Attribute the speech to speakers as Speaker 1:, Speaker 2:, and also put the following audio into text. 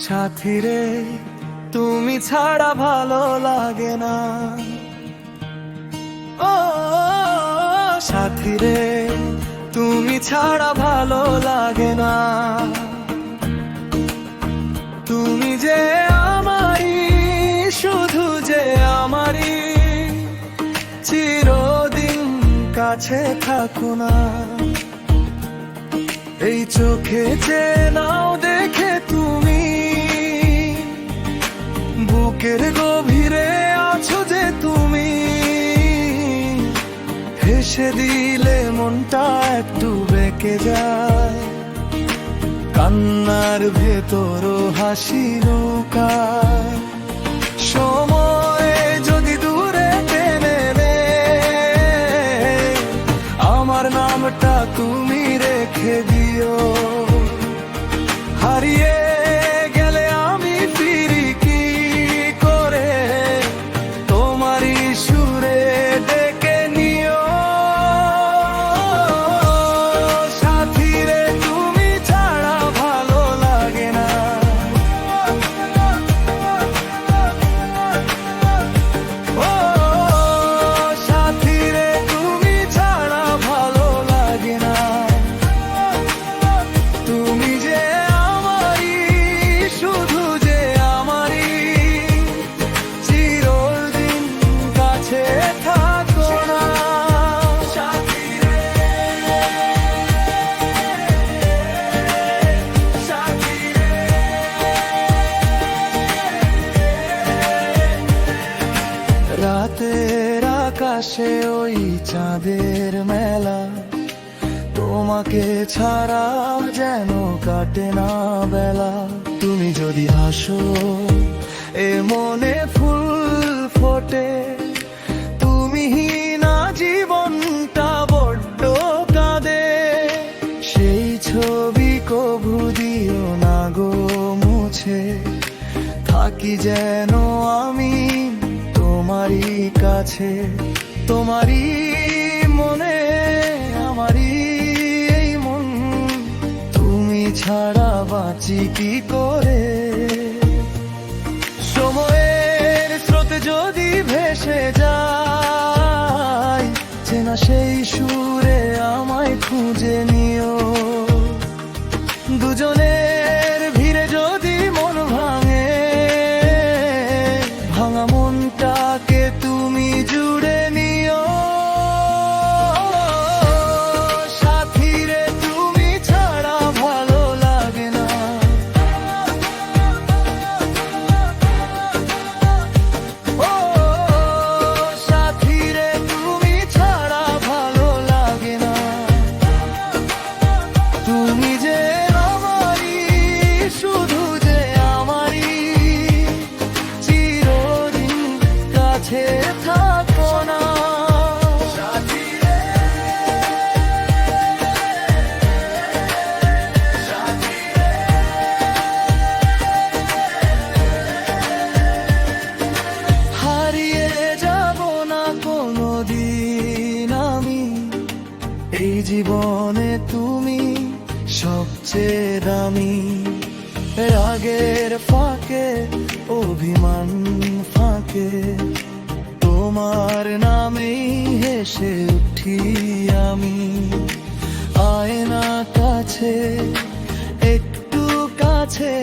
Speaker 1: সাথী রে তুমি ছাড়া ভালো লাগে না। ও সাথী রে তুমি ছাড়া ভালো লাগে না। তুমি যে আমারই, শুধু যে আমারই, চিরদিন কাছে থাকো না। এই চোখে যে নাও দেখে তুমি, বুকের গভীরে আছো যে তুমি। হেসে দিলে মনটা একটু বেঁকে যায়, কান্নার ভেতরও হাসি লুকায়। সময় যদি দূরে টেনে নেয়, আমার নামটা তুমি রেখে দিও। হারিয়ে গেলে আমি ফিরি কি করে, তোমারই সুরে ডেকে নিও। সাথী রে তুমি ছাড়া ভালো লাগে না। ও সাথী রে তুমি ছাড়া ভালো লাগে না। তুমি যে আমারই, শুধু যে আমারই, চিরদিন কাছে থাকো না। সাথী রে, সাথী রে। রাতের আকাশে ওই চাঁদের মেলা, তোমাকে ছাড়া যেন কাটে না বেলা। তুমি যদি হাসো এ মনে ফুল ফোটে, তুমি না জীবনটা বড্ড কাঁদে। সেই ছবি কভু দিও না গো মুছে, থাকি যেন আমি তোমারই কাছে। তোমারই মনে আমারই এই মন, তুমি ছাড়া বাঁচি কি করে। সময়ের স্রোতে যদি ভেসে যায়, চেনা সেই সুরে আমায় খুঁজে নিও। দুজনের ভিড়ে যদি মন ভাঙে, ভাঙা মনটাকে তুমি জুড়ে নিও। সাথী রে তুমি ছাড়া ভালো লাগে না। ও সাথী রে তুমি ছাড়া ভালো লাগে না। তুমি যে আমারই, শুধু যে আমারই, চিরদিন কাছে থাকো না। সাথী রে, সাথী রে। হারিয়ে যাব না কোনোদিন আমি, এই জীবনে তুমি সবচেয়ে দামি। রাগের ফাঁকে, অভিমান ফাঁকে, তোমার নামেই হেসে উঠি আমি। আয়না কাছে, একটু কাছে